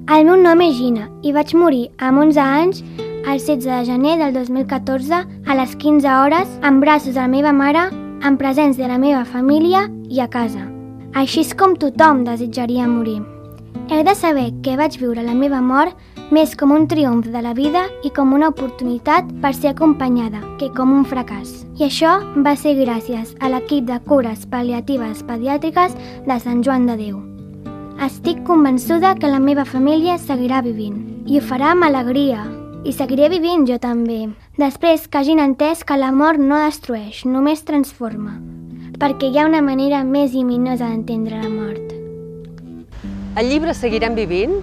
El meu nom és Gina i vaig morir amb 11 anys el 16 de gener del 2014 a les 15 hores en braços de la meva mare, en presència de la meva família i a casa. Així és com tothom desitjaria morir. He de saber que vaig viure la meva mort més com un triomf de la vida i com una oportunitat per ser acompanyada que com un fracàs. I això va ser gràcies a l'equip de cures pal·liatives pediàtriques de Sant Joan de Déu. Estic convençuda que la meva família seguirà vivint i ho farà amb alegria. I seguiré vivint jo també, després que hagin entès que la mort no destrueix, només transforma, perquè hi ha una manera més lluminosa d'entendre la mort. Al llibre Seguirem vivint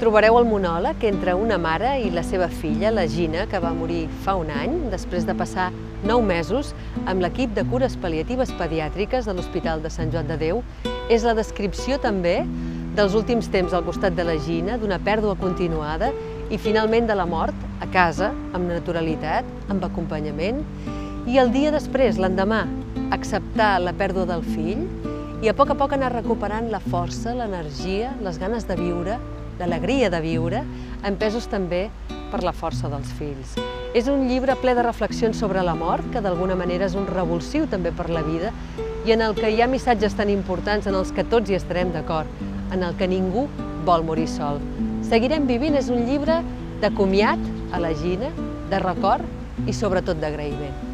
trobareu el monòleg entre una mare i la seva filla, la Gina, que va morir fa un any, després de passar 9 mesos amb l'equip de cures pal·liatives pediàtriques de l'Hospital de Sant Joan de Déu. És la descripció també dels últims temps al costat de la Gina, d'una pèrdua continuada i finalment de la mort, a casa, amb naturalitat, amb acompanyament. I el dia després, l'endemà, acceptar la pèrdua del fill i a poc anar recuperant la força, l'energia, les ganes de viure, l'alegria de viure, empesos també per la força dels fills. És un llibre ple de reflexions sobre la mort, que d'alguna manera és un revulsiu també per la vida, i en el que hi ha missatges tan importants en els que tots hi estarem d'acord, en el que ningú vol morir sol. Seguirem vivint és un llibre de comiat a la Gina, de record i sobretot d'agraïment.